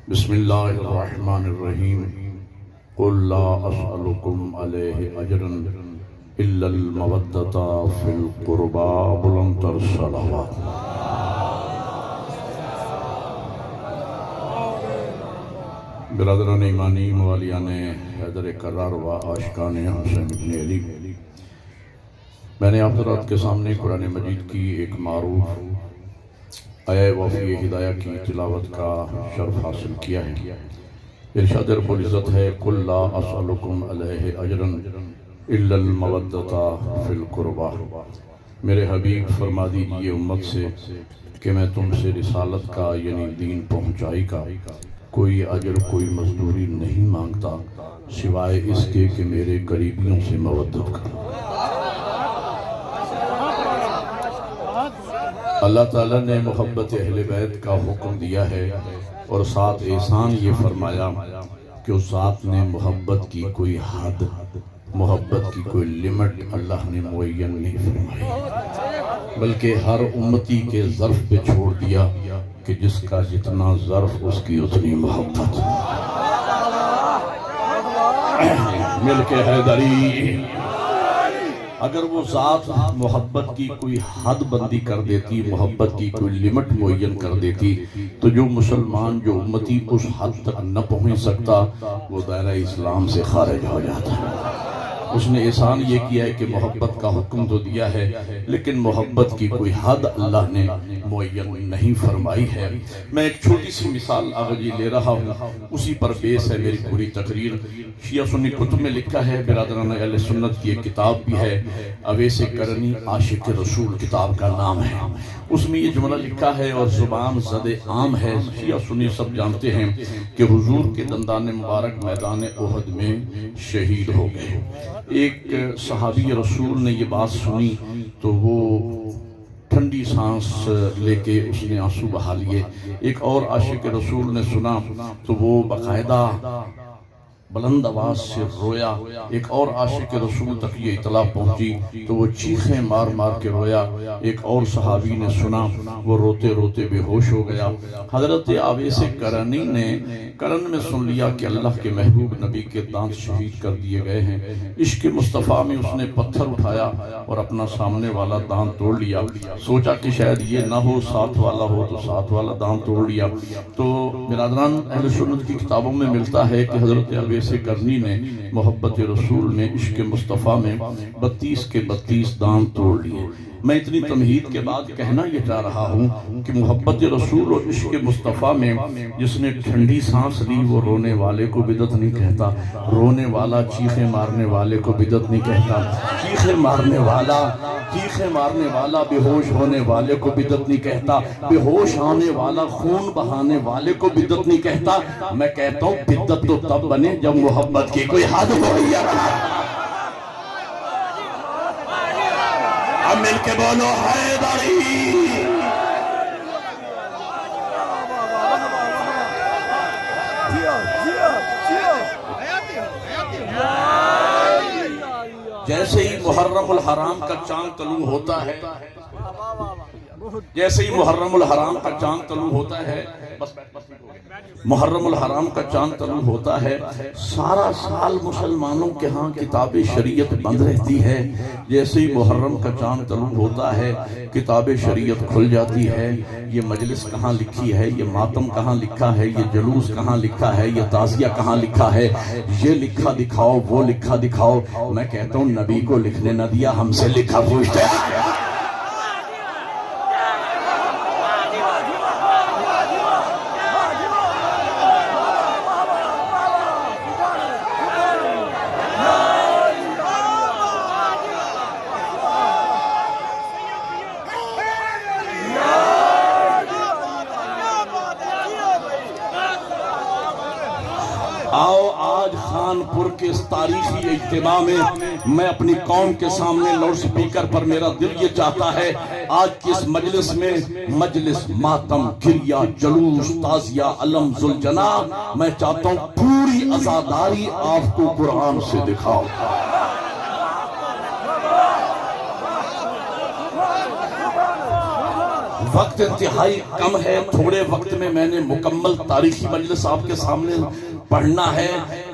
بسم اللہ الرحمن الرحیم قل لا اسألکم علیہ اجرا الا المودۃ فی القربى بلندتر صلوات۔ برادران ایمانی، موالیان حیدر کرار و عاشقان حسین بن علی، میں نے آپ حضرات کے سامنے قرآن مجید کی ایک معروف آیہ وفی ہدایہ کی تلاوت کا شرف حاصل کیا ہے۔ ارشاد رب العزت ہے قل لا اسألکم علیہ اجرا الا المودۃ فی القربى۔ میرے حبیب فرما دیجئے امت سے کہ میں تم سے رسالت کا یعنی دین پہنچائی کا کوئی اجر کوئی مزدوری نہیں مانگتا سوائے اس کے کہ میرے قریبیوں سے مودت کرو۔ اللہ تعالیٰ نے محبت اہل بیت کا حکم دیا ہے اور ساتھ احسان یہ فرمایا کہ اس ذات نے محبت کی کوئی حد، محبت کی کوئی لمٹ اللہ نے معین نہیں فرمائی، بلکہ ہر امتی کے ظرف پہ چھوڑ دیا کہ جس کا جتنا ظرف اس کی اتنی محبت۔ مل کے حیدری، اگر وہ ذات محبت کی کوئی حد بندی کر دیتی، محبت کی کوئی لمٹ معین کر دیتی، تو جو مسلمان جو امتی اس حد تک نہ پہنچ سکتا وہ دائرہ اسلام سے خارج ہو جاتا۔ اس نے احسان یہ کیا ہے کہ محبت کا حکم تو دیا ہے لیکن محبت کی کوئی حد اللہ نے معین نہیں فرمائی ہے۔ میں ایک چھوٹی سی مثال آگے لے رہا ہوں، اسی پر بیس ہے میری پوری تقریر۔ شیعہ سنی کتب میں لکھا ہے، برادران اہل سنت کی ایک کتاب بھی ہے، اویس کرنی عاشق رسول کتاب کا نام ہے، اس میں یہ جملہ لکھا ہے اور زبان زد عام ہے، شیعہ سنی سب جانتے ہیں کہ حضور کے دندان مبارک میدان احد میں شہید ہو گئے۔ ایک صحابی رسول نے یہ بات سنی تو وہ ٹھنڈی سانس لے کے اس نے آنسو بہا لیے۔ ایک اور عاشق رسول نے سنا تو وہ باقاعدہ بلند آواز سے رویا۔ ایک اور عاشق رسول تک یہ اطلاع پہنچی تو وہ چیخیں مار مار کے رویا۔ ایک اور صحابی نے سنا، وہ روتے روتے بے ہوش ہو گیا۔ حضرت اویس کرنی نے کرن میں سن لیا کہ اللہ کے محبوب نبی کے دانت شہید کر دیے گئے ہیں۔ عشق مصطفیٰ میں اس نے پتھر اٹھایا اور اپنا سامنے والا دانت توڑ لیا۔ سوچا کہ شاید یہ نہ ہو ساتھ والا ہو تو ساتھ والا دانت توڑ لیا۔ تو برادران اہل سنت کی کتابوں میں ملتا ہے کہ حضرت اویس کرنی نے محبت رسول میں عشق مصطفیٰ میں 32 کے 32 دانت توڑ لیے۔ میں اتنی تمہید کے بعد کہنا یہ چاہ رہا ہوں کہ محبت رسول اور عشق مصطفیٰ میں جس نے ٹھنڈی سانس لی وہ رونے والے کو بدعت نہیں کہتا، رونے والا چیخیں مارنے والے کو بدعت نہیں کہتا، چیخیں مارنے والا بے ہوش ہونے والے کو بدعت نہیں کہتا، بے ہوش آنے والا خون بہانے والے کو بدعت نہیں کہتا۔ میں کہتا ہوں بدعت تو تب بنے جب محبت کی کوئی حد معین ہو۔ اب مل کے بولو حیدری۔ جیسے ہی محرم الحرام کا چاند طلوع ہوتا ہے، جیسے ہی محرم الحرام کا چاند طلوع ہوتا ہے، محرم الحرام کا چاند طلوع ہوتا ہے، سارا سال مسلمانوں کے ہاں کتاب شریعت بند رہتی ہے۔ جیسے ہی محرم کا چاند طلوع ہوتا ہے کتاب شریعت کھل جاتی ہے۔ یہ مجلس کہاں لکھی ہے، یہ ماتم کہاں لکھا ہے، یہ جلوس کہاں لکھا ہے، یہ تعزیہ کہاں لکھا ہے، یہ لکھا دکھاؤ وہ لکھا دکھاؤ۔ میں کہتا ہوں نبی کو لکھنے نہ دیا، ہم سے لکھا پوچھتے ہیں۔ آؤ آج خانپور کے اس تاریخی اجتماع میں اپنی قوم کے سامنے لاؤڈ سپیکر پر میرا دل یہ چاہتا ہے آج کی اس مجلس میں مجلس ماتم گریہ جلوس تعزیہ علم ذوالجناح میں چاہتا ہوں پوری عزاداری آپ کو قرآن سے دکھاؤ۔ وقت انتہائی کم ہے، تھوڑے وقت میں میں نے مکمل تاریخی مجلس آپ کے سامنے پڑھنا ہے۔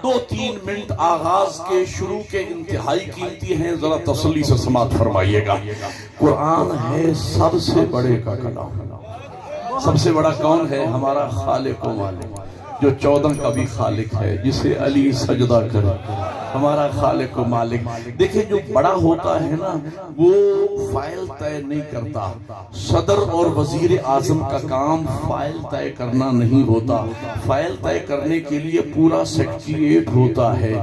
2-3 منٹ آغاز کے شروع کے انتہائی قیمتی ہیں، ذرا تسلی سے سماعت فرمائیے گا۔ قرآن ہے سب سے بڑے کا کلام۔ سب سے بڑا کون ہے؟ ہمارا خالق و مالک، جو 14 کا بھی خالق ہے، جسے علی سجدہ کرے، ہمارا خالق و مالک۔ دیکھیں جو بڑا ہوتا ہے نا وہ فائل طے نہیں کرتا۔ صدر اور وزیر اعظم کا کام فائل طے کرنا نہیں ہوتا، فائل طے کرنے کے لیے پورا سیکریٹریٹ ہوتا ہے۔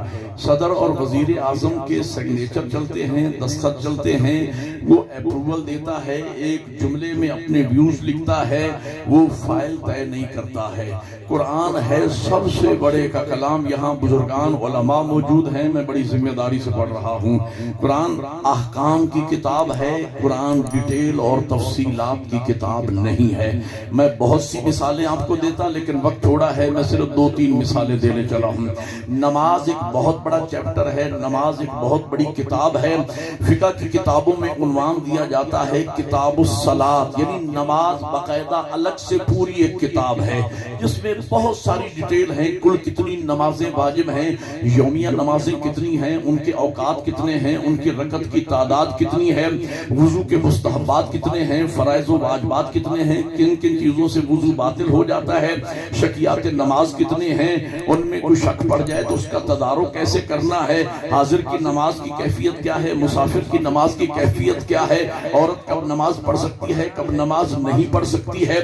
صدر اور وزیر اعظم کے سگنیچر چلتے ہیں، دستخط چلتے ہیں، وہ اپروول دیتا ہے، ایک جملے میں اپنے ویوز لکھتا ہے، وہ فائل طے نہیں کرتا ہے۔ قرآن ہے سب سے بڑے کا کلام۔ یہاں بزرگان علماء موجود ہیں، میں بڑی ذمہ داری سے پڑھ رہا ہوں۔ قرآن احکام کی کتاب ہے، قرآن ڈیٹیل اور تفصیلات کی کتاب نہیں ہے۔ میں بہت سی مثالیں آپ کو دیتا لیکن وقت تھوڑا ہے، میں صرف 2-3 مثالیں دینے چلا ہوں۔ نماز ایک بہت بڑا چیپٹر ہے، نماز ایک بہت بڑی کتاب ہے۔ فقہ کی کتابوں میں عنوان دیا جاتا ہے کتاب الصلاۃ، یعنی نماز باقاعدہ الگ سے پوری ایک کتاب ہے جس میں بہت ساری ڈیٹیل ہیں، کل کتنی نمازیں واجب ہیں، یومیہ نمازیں کتنی ہیں، ان کے اوقات کتنے ہیں، ان کی رکعت کی تعداد کتنی ہے، وضو کے مستحبات کتنے ہیں، فرائض و واجبات کتنے ہیں، کن کن چیزوں سے وضو باطل ہو جاتا ہے، شکیات نماز کتنے ہیں، ان میں کوئی شک پڑ جائے تو اس کا تدارک کیسے کرنا ہے، حاضر کی نماز کی کیفیت کیا ہے، مسافر کی نماز کی کیفیت کیا ہے، عورت کب نماز پڑھ سکتی ہے، کب نماز نہیں پڑھ سکتی ہے،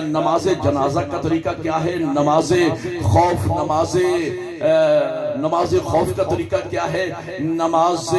نماز جنازہ کا طریقہ کیا ہے، نماز خوف کا طریقہ کیا ہے، نماز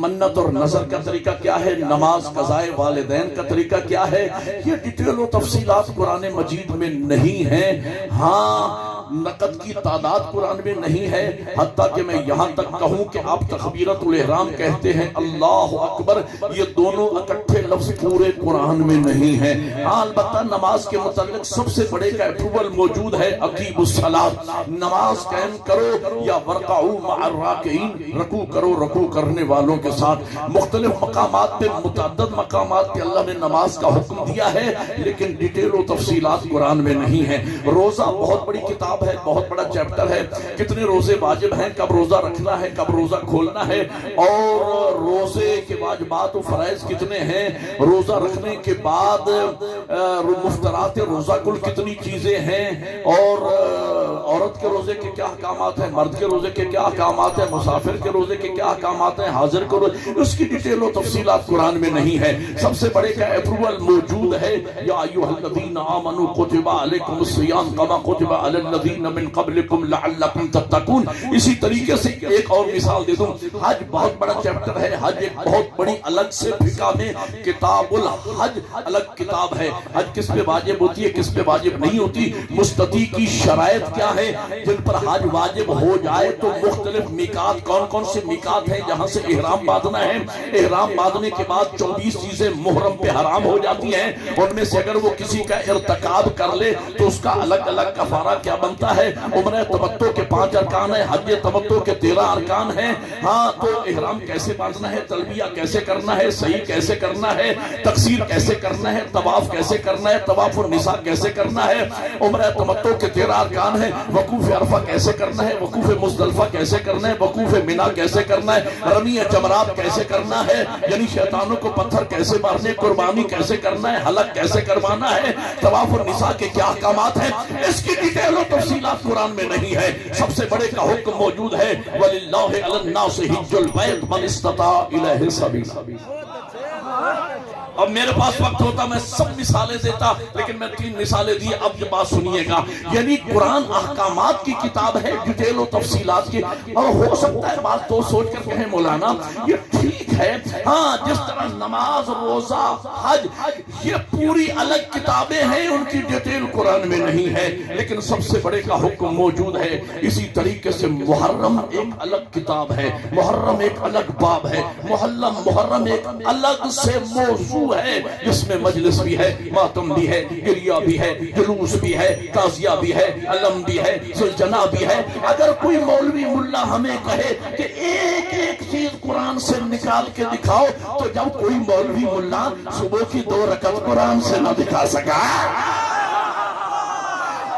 منت اور نظر کا طریقہ کیا ہے، نماز قضائے والدین کا طریقہ کیا ہے، یہ ڈیٹیل و تفصیلات قرآن مجید میں نہیں ہیں۔ ہاں نقد کی تعداد قرآن میں نہیں ہے، حتیٰ کہ میں یہاں تک کہوں کہ آپ تکبیرۃ الاحرام کہتے ہیں اللہ اکبر، یہ دونوں اکٹھے لفظ پورے قرآن میں نہیں ہیں۔ ہاں البتہ نماز کے متعلق سب سے بڑے کا اپروول موجود ہے، اقیموا الصلاۃ، نماز قائم کرو یا ورکعوا مع الراکعین، رکوع کرو رکوع کرنے والوں کے ساتھ۔ مختلف مقامات پہ، متعدد مقامات پہ اللہ نے نماز کا حکم دیا ہے لیکن ڈیٹیل و تفصیلات قرآن میں نہیں ہیں۔ روزہ بہت بڑی کتاب ہے، بہت بڑا چیپٹر ہے، کتنے روزے واجب ہیں، کب روزہ رکھنا ہے، کب روزہ کھولنا ہے، اور روزے کے واجبات و فرائض کتنے ہیں، روزہ رکھنے کے بعد مفترات روزہ کل کتنی چیزیں ہیں، اور عورت کے روزے کے کیا احکامات ہیں، مرد کے روزے کے کیا احکامات ہیں، مسافر کے روزے کے کیا احکامات ہیں، حاضر کے روزے، اس کی ڈیٹیل و تفصیلات قرآن میں نہیں ہے۔ سب سے بڑے کا اپروول موجود ہے، یا ایھا الذین آمنوا کتب علیکم الصیام کما کتب علی الذین من قبلکم لعلکم تتقون۔ اسی طریقے سے ایک اور مثال دے دوں، حج بہت بڑا چیپٹر ہے، حج ایک بہت بڑی الگ سے فقہ میں کتاب الحج الگ کتاب ہے۔ حج کس پہ واجب ہوتی ہے، کس پہ واجب نہیں ہوتی، مستطیع کی شرائط کیا ہے، جن پر حج واجب ہو جائے تو مختلف میقات، کون کون سے میقات ہیں جہاں سے احرام باندھنا ہے، احرام باندھنے کے بعد 24 چیزیں محرم پہ حرام ہو جاتی ہیں، ان میں سے اگر وہ کسی کا ارتکاب کر لے تو اس کا الگ الگ کفارہ کیا بنتا ہے۔ عمرہ تمتع کے 5 ارکان ہیں، حج تمتع کے 13 ارکان ہیں۔ ہاں تو احرام کیسے باندھنا ہے، تلبیہ کیسے کرنا ہے، صحیح کیسے کرنا ہے، تقصیر کیسے کرنا ہے، طواف کیسے کرنا ہے، طواف النساء کیسے کرنا ہے، عمرہ تمتع کے 13 ارکان ہیں، وقوف عرفہ کیسے کرنا ہے، وقوف مزدلفہ کیسے کرنا ہے، وقوف منی کیسے کرنا ہے، رمی جمرات کیسے کرنا ہے، یعنی شیطانوں کو پتھر کیسے مارنے، قربانی کیسے کرنا ہے، حلق کیسے کروانا ہے، طواف النساء کے کیا احکامات ہیں، اس کی ڈیٹیل و تفصیلات قرآن میں نہیں ہے۔ سب سے بڑے کا حکم موجود ہے، وَلِلَّهِ عَلَى النَّاسِ حِجُّ الْبَيْتِ مَنِ اسْتَطَاعَ إِلَيْهِ سَبِيلًا۔ اب میرے پاس وقت ہوتا میں سب مثالیں دیتا لیکن میں 3 مثالیں دی، اب یہ بات سنیے گا، یعنی قرآن احکامات کی کتاب ہے، ڈیٹیل و تفصیلات کی۔ اور ہو سکتا ہے بات تو سوچ کر کہیں مولانا یہ ٹھیک ہے، ہاں جس طرح نماز، روزہ، حج یہ پوری الگ کتابیں ہیں، ان کی ڈیٹیل قرآن میں نہیں ہے، لیکن سب سے بڑے کا حکم موجود ہے۔ اسی طریقے سے محرم ایک الگ کتاب ہے، محرم ایک الگ باب ہے، محرم ایک الگ سے موضوع موضوع ہے جس میں مجلس بھی ہے، ماتم بھی ہے، گریہ بھی ہے، جلوس بھی ہے، تعزیہ بھی ہے، علم بھی ہے، سلجنا بھی ہے۔ اگر کوئی مولوی ملا ہمیں کہے کہ ایک ایک چیز قرآن سے نکال کے دکھاؤ، تو جب کوئی مولوی ملا صبح کی 2 رکعت قرآن سے نہ دکھا سکا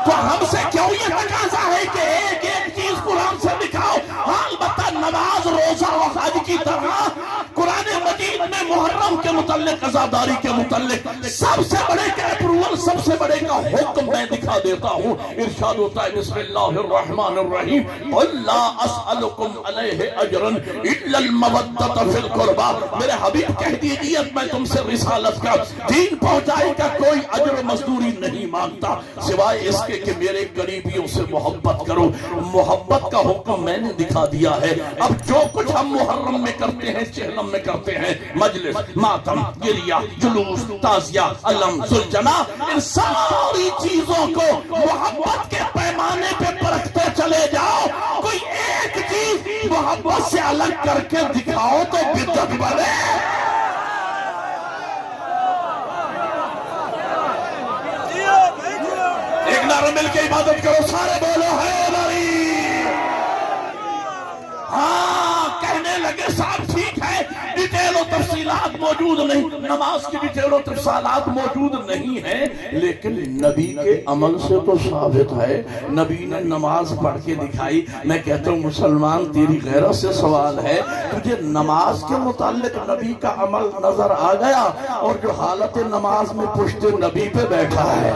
تو ہم سے کیوں یہ تقاضا ہے کہ ایک ایک چیز قرآن سے دکھاؤ؟ ہاں البتہ نماز، روزہ و حج کی طرح قرآن مجید میں محرم کے متعلق، عزاداری کے متعلق سب سے بڑے کا اپروول، سب سے بڑے کا حکم میں دکھا دیتا ہوں۔ ارشاد ہوتا ہے بسم اللہ الرحمن الرحیم قل لا اسألکم علیہ اجرا الا المودۃ فی القربى۔ میرے حبیب کہہ دیجئے میں تم سے رسالت کا، دین پہنچائی کا کوئی اجر مزدوری نہیں مانگتا سوائے اس کے کہ میرے قریبیوں سے محبت کرو۔ محبت کا حکم میں نے دکھا دیا ہے۔ اب جو کچھ ہم محرم میں کرتے ہیں، چہلم میں کرتے ہیں، مجلس، ماتم، گریہ، جلوس، تعزیہ، علم، سلجنا، ان ساری چیزوں کو محبت کے پیمانے پہ پرکھتے چلے جاؤ۔ کوئی ایک چیز محبت سے الگ کر کے دکھاؤ تو بدعت بنے۔ ایک نعرہ مل کے عبادت کرو، سارے بولو حیدری۔ ہاں کہنے لگے صاحب ٹھیک ہے، ڈیٹیل و تفصیلات موجود نہیں، نماز کی ڈیٹیل و تفصیلات موجود نہیں ہیں، لیکن نبی کے عمل سے تو ثابت ہے۔ نبی نے نماز پڑھ کے دکھائی۔ میں کہتا ہوں مسلمان تیری غیرت سے سوال ہے، تجھے نماز کے متعلق نبی کا عمل نظر آ گیا اور جو حالت نماز میں پشت نبی پہ بیٹھا ہے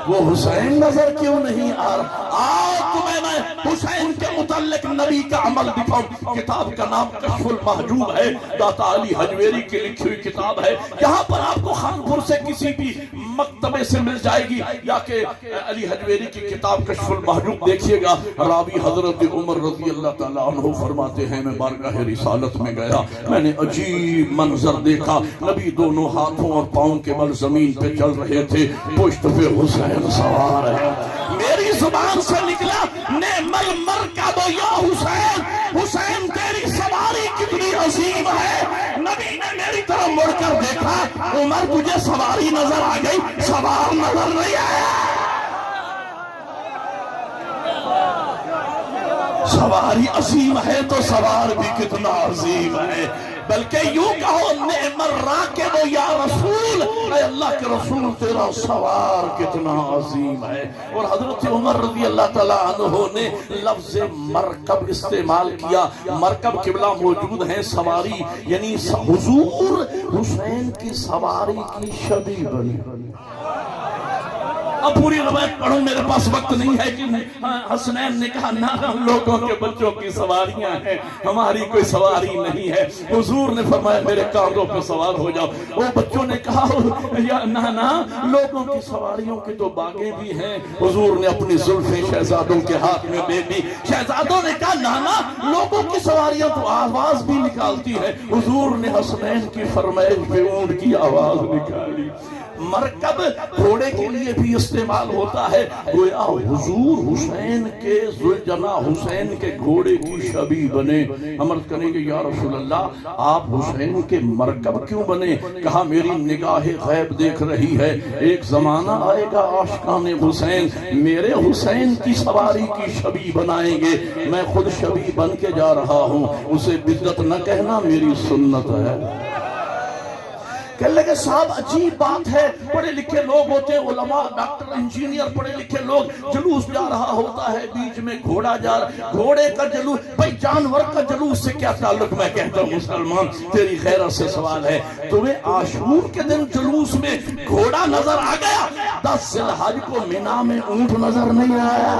وہ حسین نظر کیوں نہیں آ رہا؟ آؤ تمہیں میں حسین کے متعلق نبی کا عمل دکھاؤں۔ کتاب کا نام کشف المحجوب ہے، داتا علی حجویری کی لکھی ہوئی کتاب ہے۔ یہاں پر آپ کو خانپور سے کسی بھی مکتبے سے مل جائے گی، یا کہ علی حجویری کی کتاب کشف المحجوب دیکھیے گا۔ راوی حضرت عمر رضی اللہ تعالیٰ عنہ فرماتے ہیں میں بارگاہ رسالت میں گیا، میں نے عجیب منظر دیکھا، نبی دونوں ہاتھوں اور پاؤں کے بل زمین پہ چل رہے تھے، پشت پہ حسین سوار ہے۔ میری زبان سے نکلا نعم المرکب یا حسین، حسین تیری سواری کتنی عظیم ہے۔ نبی نے میری طرف مڑ کر دیکھا، عمر تجھے سواری نظر آ گئی، سوار نظر نہیں آیا۔ سواری عظیم ہے تو سوار بھی کتنا عظیم ہے۔ بلکہ یوں کہو نعم الراکب یا رسول، اے اللہ کے رسول تیرا سوار کتنا عظیم ہے۔ اور حضرت عمر رضی اللہ تعالیٰ عنہ نے لفظ مرکب استعمال کیا۔ مرکب قبلہ موجود ہیں، سواری یعنی حضور حسین کی سواری کی شبیہ بنی۔ اب پوری روایت پڑھوں، میرے پاس وقت نہیں ہے کہ حسنین نے کہا نہ ہم لوگوں کے بچوں کی سواریاں ہیں، ہماری کوئی سواری نہیں ہے۔ حضور نے فرمایا میرے کاندھوں پہ سوار ہو جاؤ۔ وہ بچوں نے کہا یا نہ لوگوں کی سواریوں کی تو باغیں بھی ہیں۔ حضور نے اپنی زلفیں شہزادوں کے ہاتھ میں دے دی۔ شہزادوں نے کہا نانا لوگوں کی سواریاں تو آواز بھی نکالتی ہے۔ حضور نے حسنین کی فرمائش پہ اونٹ کی آواز نکالی۔ مرکب گھوڑے کے لیے بھی استعمال ہوتا ہے، گویا حضور حسین کے ذوالجناح حسین کے گھوڑے کی شبیہ بنے۔ عرض کریں گے یا رسول اللہ آپ حسین کے مرکب کیوں بنے؟ کہا میری نگاہ غیب دیکھ رہی ہے، ایک زمانہ آئے گا عاشقان حسین میرے حسین کی سواری کی شبیہ بنائیں گے، میں خود شبیہ بن کے جا رہا ہوں، اسے بدعت نہ کہنا میری سنت ہے۔ کہنے لگے صاحب عجیب بات ہے، پڑھے لکھے لوگ ہوتے ہیں، علماء، ڈاکٹر، انجینئر، پڑھے لکھے لوگ، جلوس جا رہا ہوتا ہے، بیچ میں گھوڑا جا رہا، گھوڑے کا جلوس، بھئی جانور کا جلوس سے کیا تعلق؟ میں کہتا ہوں مسلمان تیری غیرت سے سوال ہے، تمہیں عاشور کے دن جلوس میں گھوڑا نظر آ گیا، 10 ذی الحج کو مینا میں اونٹ نظر نہیں آیا؟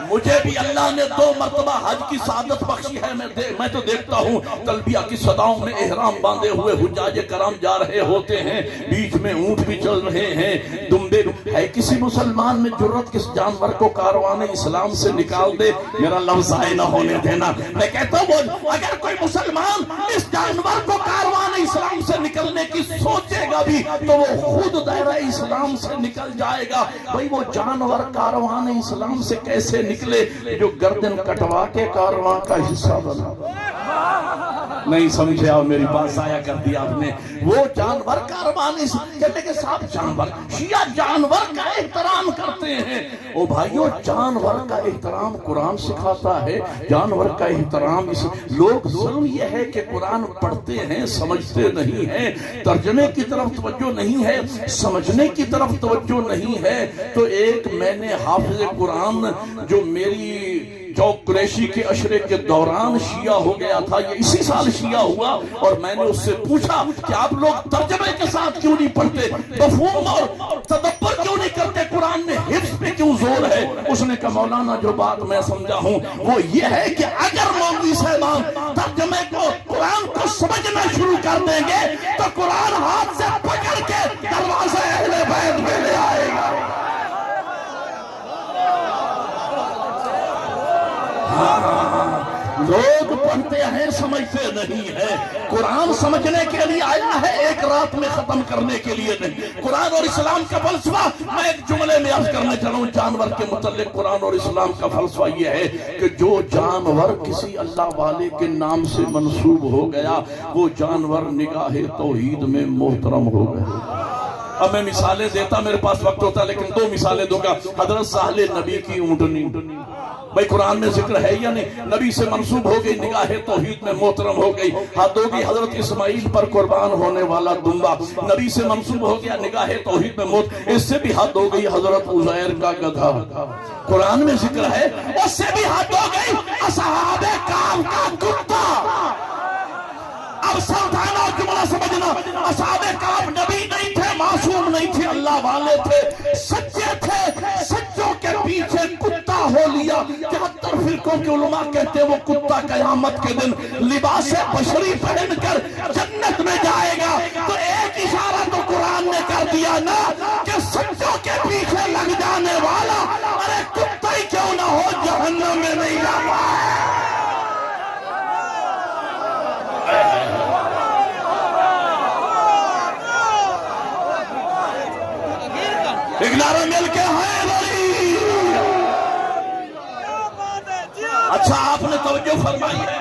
مجھے بھی اللہ نے 2 مرتبہ حج کی سعادت بخشی ہے، میں تو دیکھتا ہوں تلبیہ کی صداؤں میں احرام باندھے ہوئے حجاج کرام جا رہے ہوتے ہیں، بیچ میں اونٹ بھی چل رہے ہیں، دمبے ہے کسی مسلمان میں جرت کس جانور کو کاروان اسلام سے نکال دے؟ میرا لفظ ضائع نہ ہونے دینا، میں کہتا ہوں اگر کوئی مسلمان اس جانور کو کاروان اسلام سے نکلنے کی سوچے گا بھی تو وہ خود دائرہ اسلام سے نکل جائے گا۔ بھئی وہ جانور کاروان اسلام سے کیسے نکلے جو گردن کٹوا کے کارواں کا حصہ بنا؟ نہیں سمجھے اور میری بات ضائع کر دی آپ نے. وہ جانور کاروانی کہتے کہ صاحب جانور شیعہ جانور کا احترام کرتے ہیں. او بھائیو جانور کا احترام قرآن سکھاتا ہے. جانور کا احترام لوگ ظلم یہ ہے کہ قرآن پڑھتے ہیں سمجھتے نہیں ہیں, ترجمے کی طرف توجہ نہیں ہے, سمجھنے کی طرف توجہ نہیں ہے. تو ایک میں نے حافظ قرآن جو میری چوک قریشی کے عشرے کے دوران شیعہ ہو گیا تھا, یہ اسی سال شیعہ ہوا, اور میں نے اس سے پوچھا کہ آپ لوگ ترجمے کے ساتھ کیوں نہیں پڑھتے, مفہوم اور تدبر کیوں نہیں کرتے, قرآن میں حفظ پہ کیوں زور ہے. اس نے کہا مولانا جو بات میں سمجھا ہوں وہ یہ ہے کہ اگر مولوی صاحبان ترجمے کو قرآن کو سمجھنا شروع کر دیں گے تو قرآن ہاتھ سے پکڑ کے دروازے اہل بیت میں لے آئے گا. لوگ پڑھتے ہیں سمجھتے نہیں ہیں. قرآن سمجھنے کے لیے آیا ہے, ایک رات میں ختم کرنے کے لیے نہیں. قرآن اور اسلام کا فلسفہ میں ایک جملے میں عرض کرنے چلا ہوں جانور کے متعلق. قرآن اور اسلام کا فلسفہ یہ ہے کہ جو جانور کسی اللہ والے کے نام سے منسوب ہو گیا وہ جانور نگاہ توحید میں محترم ہو گیا. اب میں مثالیں دیتا, میرے پاس وقت ہوتا لیکن 2 مثالیں دوں گا. حضرت سہل نبی کی اونٹنی, بھائی قرآن میں ذکر ہے یا نہیں, نبی سے منسوب ہو گئی, نگاہ توحید میں محترم ہو گئی. حد ہوگی حضرت اسماعیل پر قربان ہونے والا دمبا, نبی سے منسوب ہو گیا, نگاہ توحید میں محترم. اس سے بھی حد ہو گئی حضرت عزیر کا گدھا, قرآن میں ذکر ہے. اس سے بھی حد ہو گئی اصحاب کہف کا کتا. اب ساودھان اور جملہ سمجھنا, اصحاب کہف نبی نہیں تھے, معصوم نہیں تھے, اللہ والے تھے, سچے تھے, سچوں کے پیچھے کتا ہو لیا. 73 فرقوں کے علماء کہتے ہیں وہ کتا قیامت کے دن لباس بشری پہن کر جنت میں جائے گا. تو ایک اشارہ تو قرآن نے کر دیا نا کہ سچوں کے پیچھے لگ جانے والا ارے کتا ہی کیوں نہ ہو جہنم میں نہیں جاتا ہے. ایک نعرہ مل کے حیدری. اچھا آپ نے توجہ فرمائی ہے,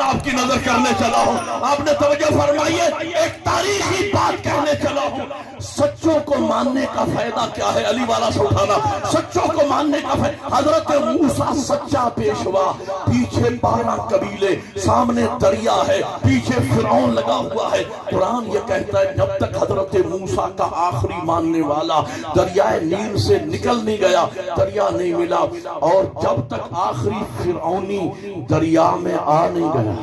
آپ کی نظر کرنے چلا ہوں, آپ نے توجہ فرمائی ہے, ایک تاریخی بات کہنے چلا ہوں. سچوں کو ماننے کا فائدہ کیا ہے, علی والا سے اٹھانا. سچوں کو ماننے کا فائدہ, حضرت موسیٰ سچا پیشوا, پیچھے 12 قبیلے, سامنے دریا ہے, پیچھے فرعون لگا ہوا ہے. قرآن یہ کہتا ہے جب تک حضرت موسیٰ کا آخری ماننے والا دریائے نیل سے نکل نہیں گیا, دریا نہیں ملا, اور جب تک آخری فرعونی دریا میں آ نہیں گیا,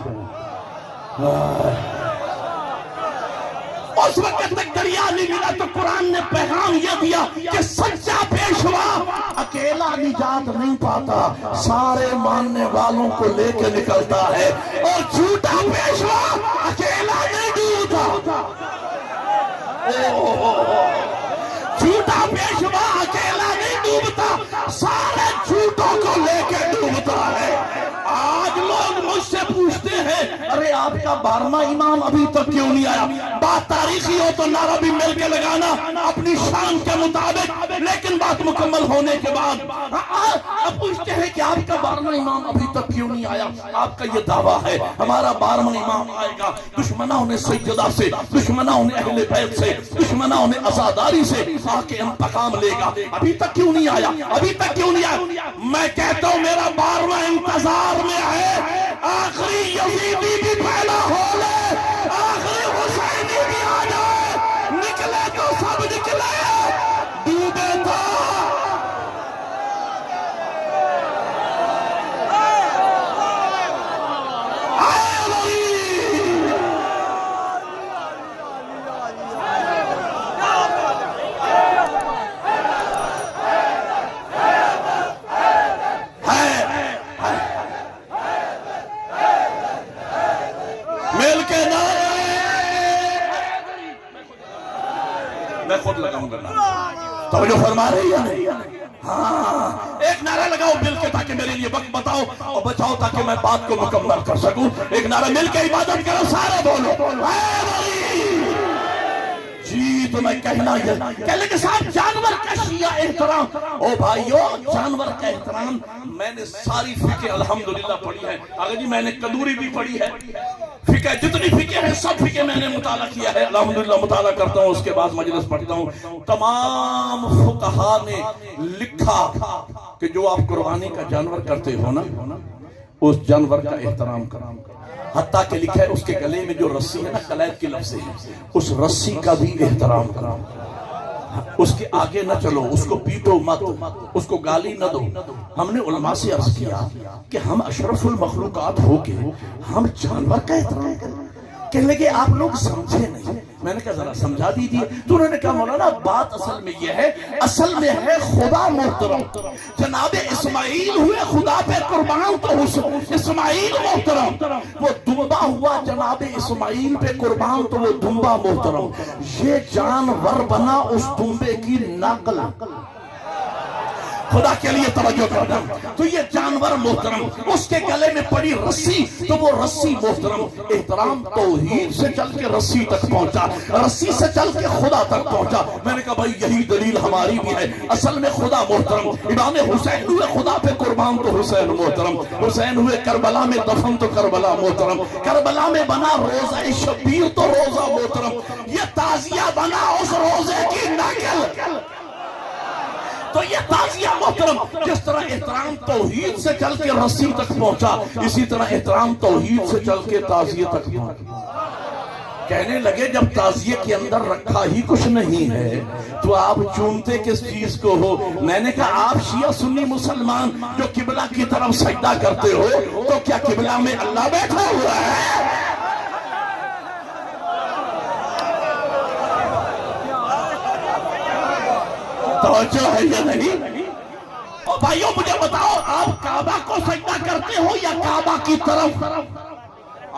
اس وقت تک دریا نہیں ملا. تو قرآن نے پیغام یہ دیا کہ سچا پیشوا اکیلا نجات نہیں پاتا, سارے ماننے والوں کو لے کے نکلتا ہے, اور جھوٹا پیشوا اکیلا نہیں ڈوبتا. جھوٹا پیشوا اکیلا نہیں ڈوبتا, سارے جھوٹوں کو لے کے ڈوبتا ہے. آج لوگ مجھ سے پوچھتے ہیں ارے آپ کا 12واں امام ابھی تک کیوں نہیں آیا. بات تاریخی ہو تو نعرہ بھی مل کے لگانا اپنی شان کے مطابق, لیکن بات مکمل ہونے کے بعد اب پوچھتے ہیں کہ آپ کا 12واں امام ابھی تک کیوں نہیں آیا. آپ کا یہ دعویٰ ہے ہمارا 12واں امام آئے گا, دشمنوں نے سجدہ سے, دشمنوں نے اہل بیت سے, دشمنوں نے عزاداری سے آ کے انتقام لے گا. ابھی تک کیوں نہیں آیا, ابھی تک کیوں نہیں آیا. میں کہتا ہوں میرا 12واں انتظار میں ہے. آخری یزیدی بھی پیدا ہو لے, آخری حسینی بھی آ جائے, نکلے تو سب نکلے, ڈوبے تو خود لگاؤں گا. توجہ فرما رہی ہے. ہاں ایک نعرہ لگاؤ مل کے تاکہ میرے لیے وقت بتاؤ اور بچاؤ تاکہ میں بات کو مکمل کر سکوں. ایک نعرہ مل کے عبادت کرو, سارے بولو جی. تو میں کہنا یہ کہہ لیں کہ صاحب جانور کا شیعہ احترام, او بھائیو جانور کا احترام میں نے ساری فقہ الحمدللہ پڑھی ہے. اگر جی میں نے قدوری بھی پڑھی ہے, فقہ جتنی فقہ ہے سب فقہ میں نے مطالعہ کیا ہے، الحمدللہ مطالعہ کرتا ہوں، اس کے بعد مجلس پڑھتا ہوں۔ تمام فقہا نے لکھا کہ جو آپ قربانی کا جانور کرتے ہو نا، اس جانور کا احترام کرو، حتیٰ کہ لکھا ہے اس کے گلے میں جو رسی ہے نا، قلید کی لفظ ہے، اس رسی کا بھی احترام کرو، اس کے آگے نہ چلو، اس کو پیٹو مت، اس کو گالی نہ دو۔ ہم نے علماء سے عرض کیا کہ ہم اشرف المخلوقات ہو کے ہم جانور کا احترام کریں، کہنے لگے آپ لوگ سمجھے نہیں۔ میں نے کہا ذرا سمجھا دیجیے، تو انہوں نے کہا مولانا بات اصل میں یہ ہے، اصل میں ہے خدا محترم، جناب اسماعیل ہوئے خدا پہ قربان تو اسماعیل محترم، وہ دمبا ہوا جناب اسماعیل پہ قربان تو وہ دمبا محترم، یہ جانور بنا اس دمبے کی نقل۔ خدا کے لیے توجہ کرتا ہوں، تو یہ جانور محترم، اس کے گلے میں پڑی رسی تو وہ رسی محترم، احترام توحید سے چل کے رسی تک پہنچا، رسی سے چل کے خدا تک پہنچا۔ میں نے کہا بھائی یہی دلیل ہماری بھی ہے، اصل میں خدا محترم، امام حسین ہوئے خدا پہ قربان تو حسین محترم، حسین ہوئے کربلا میں دفن تو کربلا محترم، کربلا میں بنا روزہ شبیر تو روزہ محترم، یہ تعزیہ بنا اس روزے کی نقل، تو یہ تعزیہ محترم۔ جس طرح احترام توحید سے چل کے رسی تک پہنچا، اسی طرح احترام توحید سے چل کے تعزیہ تک پہنچا۔ کہنے لگے جب تعزیہ کے اندر رکھا ہی کچھ نہیں ہے تو آپ چومتے کس چیز کو ہو؟ میں نے کہا آپ شیعہ سنی مسلمان جو قبلہ کی طرف سجدہ کرتے ہو، تو کیا قبلہ میں اللہ بیٹھا ہوا ہے؟ توجہ ہے یا نہیں؟ اور بھائیوں مجھے بتاؤ، آپ کعبہ کو سجدہ کرتے ہو یا کعبہ کی طرف؟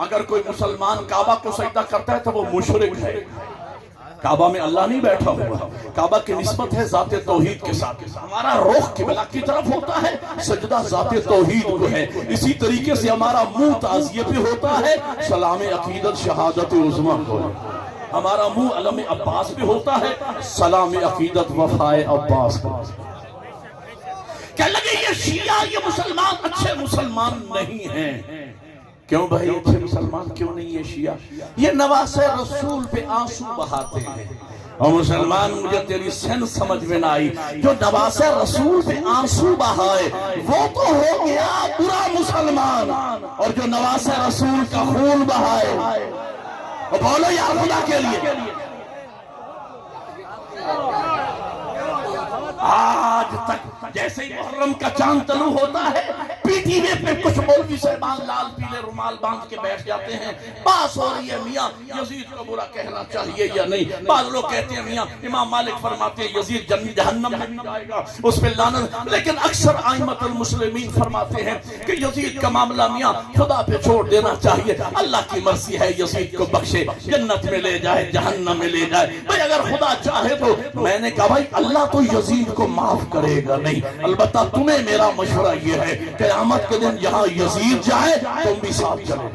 اگر کوئی مسلمان کعبہ کو سجدہ کرتا ہے تو وہ مشرک ہے، کعبہ میں اللہ نہیں بیٹھا ہوا، کعبہ کی نسبت ہے ذات توحید کے ساتھ، ہمارا رخ قبلہ کی طرف ہوتا ہے، سجدہ ذات توحید کو ہے، اسی طریقے سے ہمارا منہ تعزیہ پہ ہوتا ہے، سلام عقیدت شہادت عظمیٰ کو ہے، ہمارا منہ علم عباس پہ ہوتا ہے، سلام عقیدت وفائے عباس کو۔ کہنے لگے یہ شیعہ یہ مسلمان اچھے مسلمان نہیں ہیں۔ کیوں بھائی اچھے مسلمان کیوں نہیں ہے شیعہ؟ یہ نواز رسول پہ آنسو بہاتے ہیں، اور مسلمان مجھے تیری سن سمجھ میں نہ آئی، جو نواز رسول پہ آنسو بہائے وہ تو ہو گیا برا مسلمان، اور جو نواز رسول کا خون بہائے، بولو یا خدا کے لیے۔ آج تک جیسے ہی محرم کا چاند طلوع ہوتا ہے، پی ٹی وی پہ کچھ مولوی صاحبان لال پیلے رومال باندھ کے بیٹھ جاتے ہیں، بات ہو رہی ہے میاں یزید کو برا کہنا چاہیے یا نہیں۔ بعض لوگ کہتے ہیں میاں امام مالک فرماتے ہیں یزید جہنم میں بھی جائے گا، اس پہ لعنت، لیکن اکثر ائمۃ المسلمین فرماتے ہیں کہ یزید کا معاملہ میاں خدا پہ چھوڑ دینا چاہیے، اللہ کی مرضی ہے، یزید کو بخشے، جنت میں لے جائے جہنم میں لے جائے۔ بھئی اگر خدا چاہے تو، میں نے کہا بھائی اللہ تو یزید کو معاف کرے گا نہیں، البتہ تمہیں میرا مشورہ یہ ہے قیامت کے دن یہاں یزید جائے تم بھی ساتھ چلے۔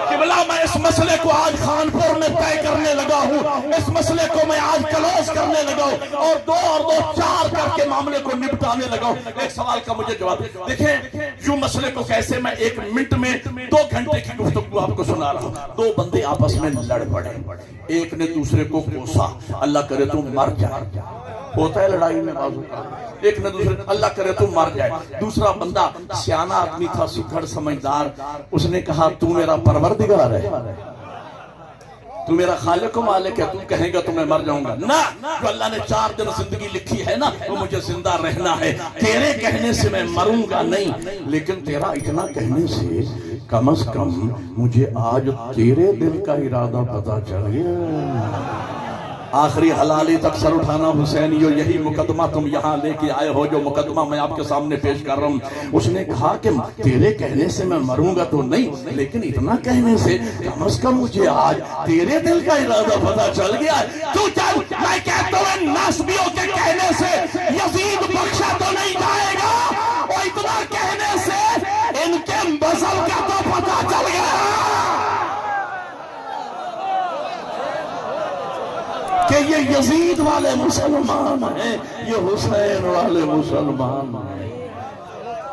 قبلہ میں اس مسئلے کو آج خانپور میں طے کرنے لگا ہوں، اس مسئلے کو میں آج کلوز کرنے لگا ہوں، اور دو چار کر کے معاملے کو نپٹانے لگا ہوں۔ ایک سوال کا مجھے جواب دیکھیں، یوں مسئلے کو کیسے میں 1 منٹ میں 2 گھنٹے کی گفتگو آپ کو سنا رہا ہوں۔ 2 بندے آپس میں لڑ پڑے، ایک نے دوسرے کو کوسا، اللہ کرے تم مر جائے، ہوتا ہے لڑائی میں بازو کا، ایک نے دوسرے اللہ کرے تم مر جائے۔ دوسرا بندہ سیانہ آدمی تھا، سکھڑ سمجھدار، اس نے کہا تو میرا پروردگار ہے، تو میرا خالق و مالک ہے، تم کہیں گا تو میں مر جاؤں گا نہ، جو اللہ نے 4 دن زندگی لکھی ہے نا وہ مجھے زندہ رہنا ہے، تیرے کہنے سے میں مروں گا نہیں، لیکن تیرا اتنا کہنے سے کم از کم مجھے آج تیرے دل کا ارادہ پتا چل گیا۔ آخری حلالی تک سر اٹھانا حسینیو، یہی مقدمہ تم یہاں لے کے آئے ہو، جو مقدمہ میں آپ کے سامنے پیش کر رہا ہوں۔ اس نے کہا کہ تیرے کہنے سے میں مروں گا تو نہیں، لیکن اتنا کہنے سے کم از کم مجھے آج تیرے دل کا ارادہ پتا چل گیا ہے۔ تو چل، میں کہتا ہوں ناسبیوں کے کہنے سے یزید بخشا تو نہیں جائے گا، اور اتنا کہنے سے ان کے مذہب کا تو پتا چل گیا کہ یہ یزید والے مسلمان ہیں، یہ حسین والے مسلمان ہیں۔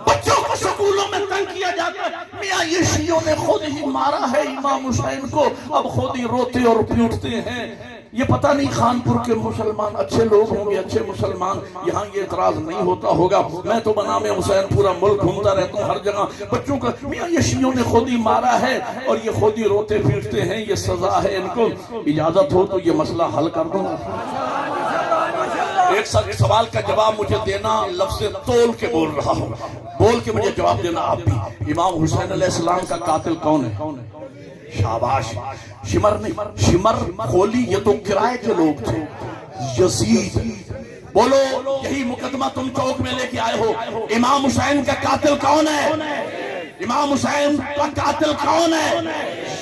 بچوں کو سکولوں میں تنگ کیا جاتا ہے، میاں یہ شیعوں نے خود ہی مارا ہے امام حسین کو، اب خود ہی روتے اور پیٹتے ہیں۔ یہ پتہ نہیں خانپور کے مسلمان اچھے لوگ ہوں گے، اچھے مسلمان، یہاں یہ اعتراض نہیں ہوتا ہوگا۔ میں تو بنام حسین پورا ملک گھومتا رہتا ہوں، ہر جگہ بچوں کا میاں یہ شیعوں نے خود ہی مارا ہے اور یہ خود ہی روتے پیٹتے ہیں، یہ سزا ہے ان کو۔ اجازت ہو تو یہ مسئلہ حل کر دوں۔ ایک سوال کا جواب مجھے دینا، لفظ تول کے بول رہا ہوں، بول کے مجھے جواب دینا آپ بھی۔ امام حسین علیہ السلام کا قاتل کون ہے؟ شاباش، شمر نہیں، شمر کھولی یہ تو کرائے کے لوگ تھے، یزید۔ بولو، یہی مقدمہ تم چوک میں لے کے آئے ہو۔ امام حسین کا قاتل کون ہے؟ امام حسین کا قاتل کون ہے؟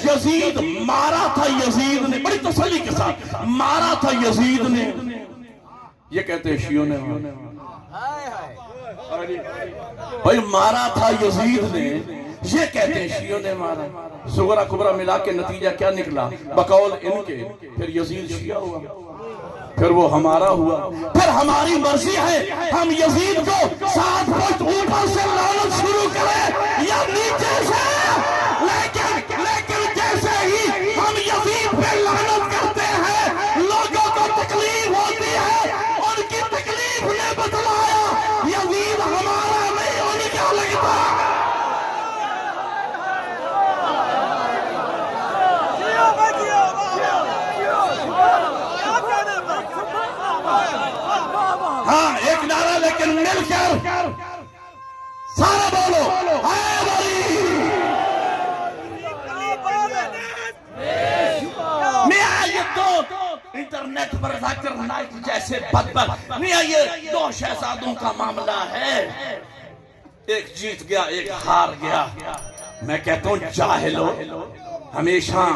یزید۔ مارا تھا یزید نے، بڑی تسلی کے ساتھ مارا تھا یزید نے۔ یہ کہتے ہیں شیعوں نے بھائی مارا تھا یزید نے، یہ کہتے ہیں شیعوں نے مارا۔ صغرا کبرا ملا کے نتیجہ کیا نکلا؟ بقول ان کے پھر یزید شیعہ ہوا، پھر وہ ہمارا ہوا، پھر ہماری مرضی ہے ہم یزید کو 7 فٹ اوپر سے لعنت شروع کریں یا نیچے سے، لیکن جیسے ہی ہم یزید پہ لعنت کرتے ہیں لوگوں کو تکلیف ہوتی ہے، ان کی تکلیف نے بتلایا یزید ہمارا نہیں، ان کا لگتا۔ ہاں ایک نعرہ لیکن مل کر سارا بولو، میاں یہ تو انٹرنیٹ پر ذاکر نائک جیسے بدبخت، میاں یہ 2 شہزادوں کا معاملہ ہے، ایک جیت گیا ایک ہار گیا۔ میں کہتا ہوں جاہلو، ہمیشہ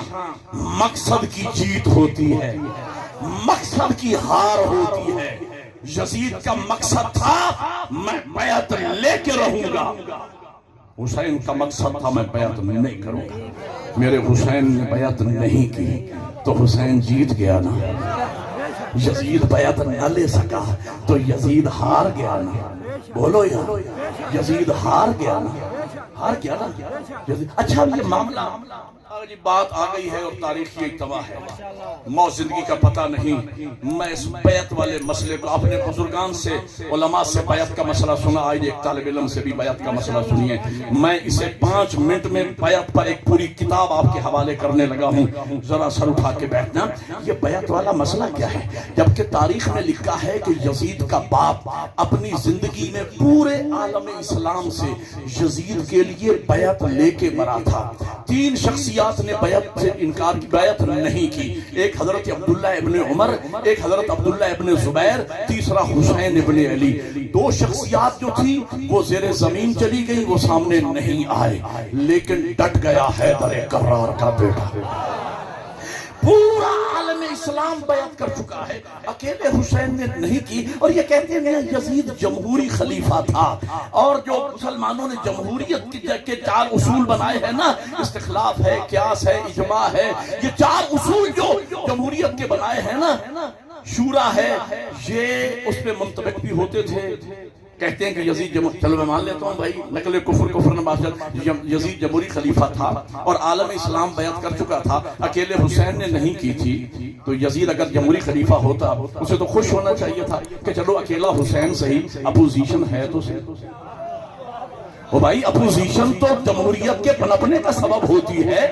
مقصد کی جیت ہوتی ہے، مقصد کی ہار ہوتی ہے۔ یزید کا مقصد تھا میں بیعت لے کے رہوں گا، حسین کا مقصد تھا میں بیعت نہیں کروں گا۔ میرے حسین نے بیعت نہیں کی تو حسین جیت گیا نا، یزید بیعت نہ لے سکا تو یزید ہار گیا نا۔ بولو یار، یزید ہار گیا نا، ہار گیا نا۔ اچھا یہ معاملہ جی بات آ گئی ہے اور تاریخی اجتماع ہے، موت زندگی کا پتہ نہیں۔ میں اس بیعت والے مسئلے کو اپنے بزرگان سے، علماء سے بیعت کا مسئلہ سنا، آج ایک طالب علم سے بھی بیعت کا مسئلہ سنیے۔ میں اسے 5 منٹ میں بیعت پر ایک پوری کتاب آپ کے حوالے کرنے لگا ہوں، ذرا سر اٹھا کے بیٹھنا۔ یہ بیعت والا مسئلہ کیا ہے؟ جبکہ تاریخ میں لکھا ہے کہ یزید کا باپ اپنی زندگی میں پورے عالم اسلام سے یزید کے لیے بیعت لے کے مرا تھا۔ 3 شخصیات نے بیعت سے انکار کی، بیعت نہیں کی، ایک حضرت عبداللہ ابن عمر، ایک حضرت عبداللہ ابن زبیر، تیسرا حسین ابن علی۔ 2 شخصیات جو تھی وہ زیر زمین چلی گئی، وہ سامنے نہیں آئے، لیکن ڈٹ گیا حیدر کرار کا بیٹا۔ پورا عالم اسلام بیعت کر چکا ہے، اکیلے حسین نے نہیں کی۔ اور یہ کہتے ہیں یزید جمہوری خلیفہ تھا، اور جو مسلمانوں نے جمہوریت کے 4 اصول بنائے ہیں نا، استخلاف ہے، قیاس ہے، اجماع ہے، یہ 4 اصول جو جمہوریت کے بنائے ہیں نا، شورا ہے، یہ اس پہ منطبق بھی ہوتے تھے۔ کہتے ہیں کہ یزید چلو میں مان لیتا ہوں بھائی، نقل کفر نباشت، یزید جمہوری خلیفہ تھا اور عالم اسلام بیعت کر چکا تھا، اکیلے حسین نے نہیں کی تھی۔ تو یزید اگر جمہوری خلیفہ ہوتا اسے تو خوش ہونا چاہیے تھا کہ چلو اکیلا حسین صحیح، اپوزیشن ہے تو صحیح۔ وہ بھائی اپوزیشن تو جمہوریت کے پنپنے کا سبب ہوتی ہے،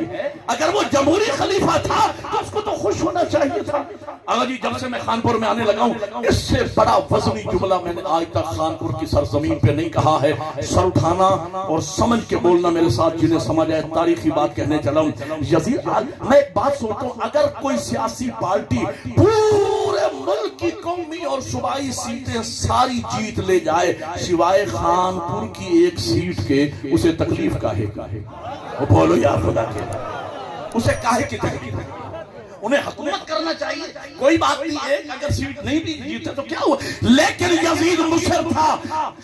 اگر وہ جمہوری خلیفہ تھا تو اس کو تو خوش ہونا چاہیے تھا۔ اگر جی جب سے میں خانپور میں آنے لگا ہوں، اس سے بڑا وزنی جملہ میں نے آج تک خانپور کی سرزمین پہ نہیں کہا ہے۔ سر اٹھانا اور سمجھ کے بولنا میرے ساتھ، جنہیں سمجھ آئے، تاریخی بات کہنے چلا ہوں۔ یزید، میں ایک بات سوچتا ہوں، اگر کوئی سیاسی پارٹی پورے ملک کی قومی اور صوبائی سیٹیں ساری جیت لے جائے سوائے خانپور کی ایک سیٹ کے، اسے تکلیف کاہے؟ وہ بولو یار خدا کے، اسے کاہے کی تکلیف؟ انہیں حکومت کرنا چاہیے، کوئی بات نہیں ہے، اگر سیٹ نہیں بھی جیتے تو کیا ہوا، لیکن یزید مصر تھا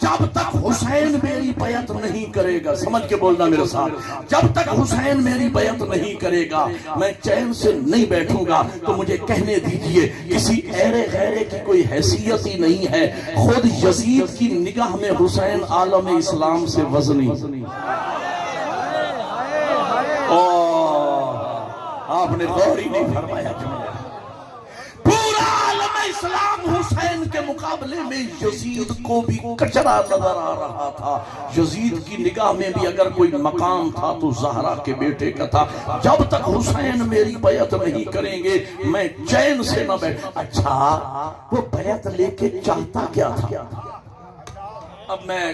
جب تک حسین میری بیعت نہیں کرے گا، سمجھ کے بولنا میرے ساتھ، جب تک حسین میری بیعت نہیں کرے گا میں چین سے نہیں بیٹھوں گا۔ تو مجھے کہنے دیجئے کسی ایرے غیرے کی کوئی حیثیت ہی نہیں ہے، خود یزید کی نگاہ میں حسین عالم اسلام سے وزنی۔ آپ نے غور ہی نہیں فرمایا، پورا عالم اسلام حسین کے مقابلے میں یزید کو بھی کچرا نظر آ رہا تھا۔ یزید کی نگاہ میں بھی اگر کوئی مقام تھا تو زہرا کے بیٹے کا تھا۔ جب تک حسین میری بیعت نہیں کریں گے میں چین سے نہ بیٹھ۔ اچھا وہ بیعت لے کے چاہتا کیا تھا؟ اب میں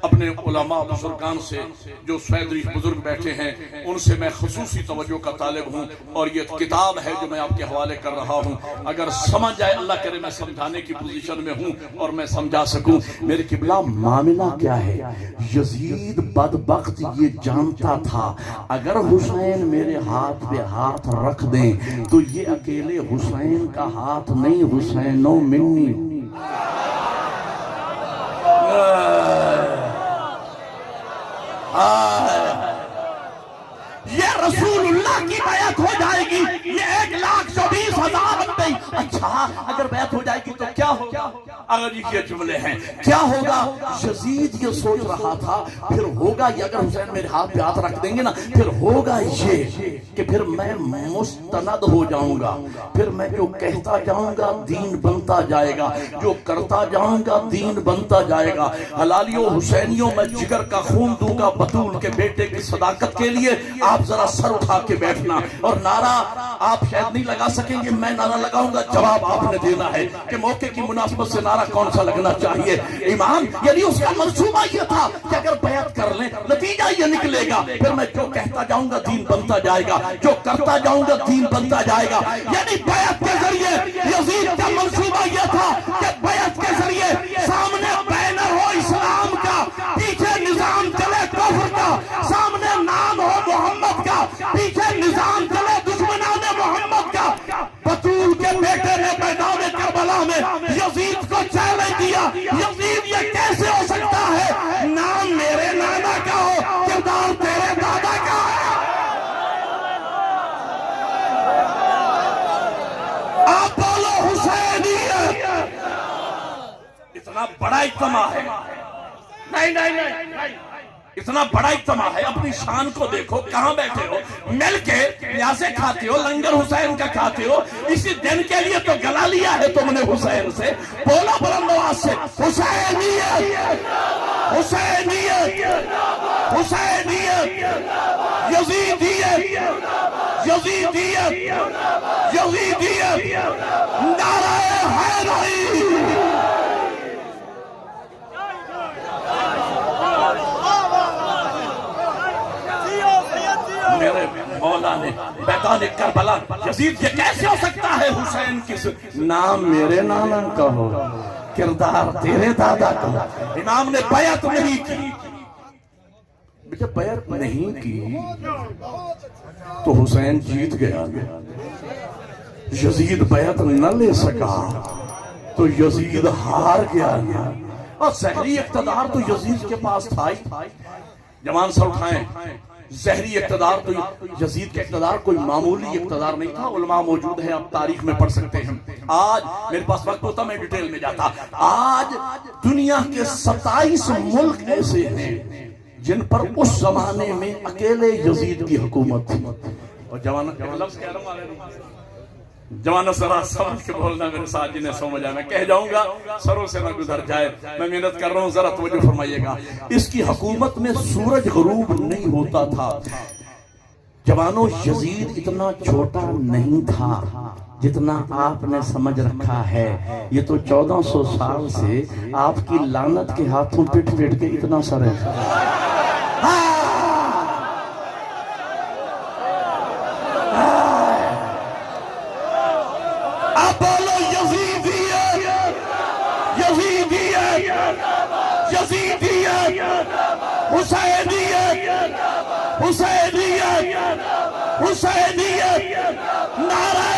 اپنے علماء بزرگان سے جو سویدری بزرگ بیٹھے ہیں ان سے میں خصوصی توجہ کا طالب ہوں، اور یہ کتاب ہے جو میں آپ کے حوالے کر رہا ہوں، اگر سمجھ آئے اللہ کرے میں سمجھانے کی پوزیشن میں ہوں اور میں سمجھا سکوں۔ میرے قبلہ معاملہ کیا ہے؟ یزید بدبخت یہ جانتا تھا اگر حسین میرے ہاتھ پہ ہاتھ رکھ دیں تو یہ اکیلے حسین کا ہاتھ نہیں، حسینو منی، یہ رسول اللہ کی بیعت ہو جائے گی، یہ 1,24,000 بندے۔ اچھا اگر بیعت ہو جائے گی تو کیا ہوگا؟ اگر یہ جملے ہیں کیا ہوگا؟ یزید یہ سوچ رہا تھا پھر ہوگا یہ، اگر حسین میرے ہاتھ پہ ہاتھ رکھ دیں گے نا پھر ہوگا یہ کہ پھر میں مستند ہو جاؤں گا، پھر میں جو کہتا جاؤں گا دین بنتا جائے گا، جو کرتا جاؤں گا دین بنتا جائے گا۔ حلالیوں حسینیوں میں جگر کا خون دوں گا بطول کے بیٹے کی صداقت کے لیے۔ آپ ذرا سر اٹھا کے بیٹھنا، اور نعرہ آپ شاید نہیں لگا سکیں گے، میں نعرہ لگاؤں گا، جواب آپ نے دینا ہے کہ موقع کی مناسبت سے نعرہ کون سا لگنا چاہیے۔ امام یعنی اس کا منصوبہ یہ تھا کہ اگر بیعت کر لیں نتیجہ یہ نکلے گا پھر میں جو کہتا جاؤں گا دین بنتا جائے گا، جو کرتا جاؤں گا دین بنتا جائے گا۔ یعنی بیعت کے ذریعے یزید کا منصوبہ یہ تھا کہ بیعت کے ذریعے سامنے بینر ہو اسلام کا، پیچھے نظام چلے کفر کا، سامنے نام ہو محمد کا، پیچھے نظام چلے دشمنان محمد کا۔ بطول کے بیٹے نے میدان کربلا میں یزید کو چیلنج دیا، یزید یہ کیسے ہو سکتا ہے نام میرے نانا کا ہو کردار تیرے دادا کا ہے؟ آپ بولو حسینیت۔ اتنا بڑا اجتماع ہے، نہیں اتنا بڑا اجتماع ہے، اپنی شان کو دیکھو، کہاں بیٹھے ہو، مل کے پیاسے کھاتے ہو، لنگر حسین کا کھاتے ہو، اسی دن کے لیے تو گلا لیا ہے تم نے حسین سے۔ بولا بلند آواز سے حسینیت، حسینیت، حسینیت، یزیدیت، یزیدیت، یزیدیت، نعرہ حیدری۔ میرے مولا نے میدان کربلا یزید یہ کیسے ہو سکتا ہے حسین کی نام میرے نانا کا ہو کردار تیرے دادا کا۔ امام نے بیعت نہیں کی، بیٹا بیعت نہیں کی تو حسین جیت گیا، یزید بیعت نہ لے سکا تو یزید ہار گیا، اور ظاہری اقتدار تو یزید کے پاس تھا ہی۔ جوان سر اٹھائیں، ظاہری اقتدار تو یزید کے اقتدار کوئی معمولی اقتدار نہیں تھا۔ علماء موجود ہیں، آپ تاریخ میں پڑھ سکتے ہیں۔ آج میرے پاس وقت ہوتا میں ڈیٹیل میں جاتا، آج دنیا کے 27 ملک ایسے ہیں جن پر اس زمانے میں اکیلے یزید کی حکومت تھی۔ اور جوانہ لفظ کہہ رہا ہوں، جوانہ ذرا سمجھ کے بولنا میرے ساتھ، جنہیں سمجھ آئے، میں کہہ جاؤں گا سروں سے نہ گزر جائے، میں محنت کر رہا ہوں، ذرا توجہ فرمائیے گا۔ اس کی حکومت میں سورج غروب نہیں ہوتا تھا۔ جوانوں یزید اتنا چھوٹا نہیں تھا جتنا آپ نے سمجھ رکھا ہے۔ یہ تو 1400 سال سے آپ کی لعنت کے ہاتھوں پٹ پٹ کے اتنا سر ہے۔ حسینیت، حسینیت، نعرہ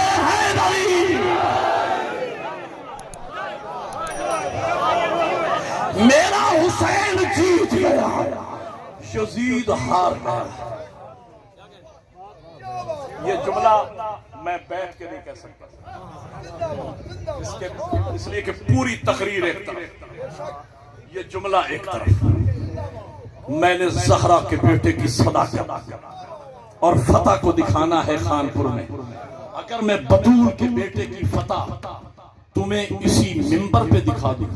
یزید ہار گیا. یہ جملہ میں بیٹھ کے نہیں کہہ سکتا اس لیے کہ پوری تقریر ایک طرف، یہ جملہ ایک طرف. میں نے زہرا کے بیٹے کی صداقت اور فتح کو دکھانا ہے خانپور میں. اگر میں بطول کے بیٹے کی فتح تمہیں اسی منبر پہ دکھا دوں،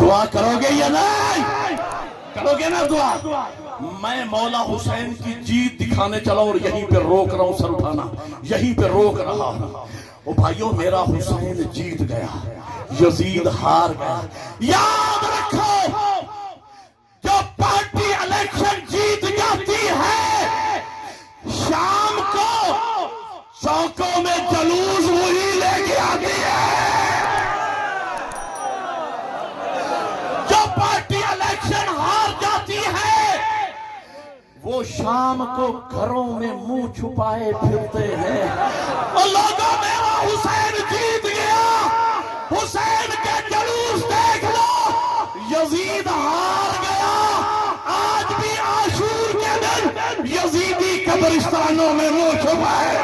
دعا کرو گے یا نہیں؟ کرو گے نا دعا؟ میں مولا حسین کی جیت دکھانے چلا اور یہیں پہ روک رہا ہوں، سر اٹھانا یہیں پہ روک رہا ہوں. او بھائیو، میرا حسین جیت گیا، یزید ہار گیا. یاد رکھو، جو پارٹی الیکشن جیت جاتی ہے شام کو چوکوں میں جلوس وہی لے کے آتی ہے. جو پارٹی الیکشن ہار جاتی ہے وہ شام کو گھروں میں منہ چھپائے پھرتے ہیں. اور لوگوں، میرا حسین جیت گیا، حسین کے جلوس دیکھ لو. یزید ہار گیا. آج بھی عاشور کے دن یزیدی قبرستانوں میں منہ چھپائے.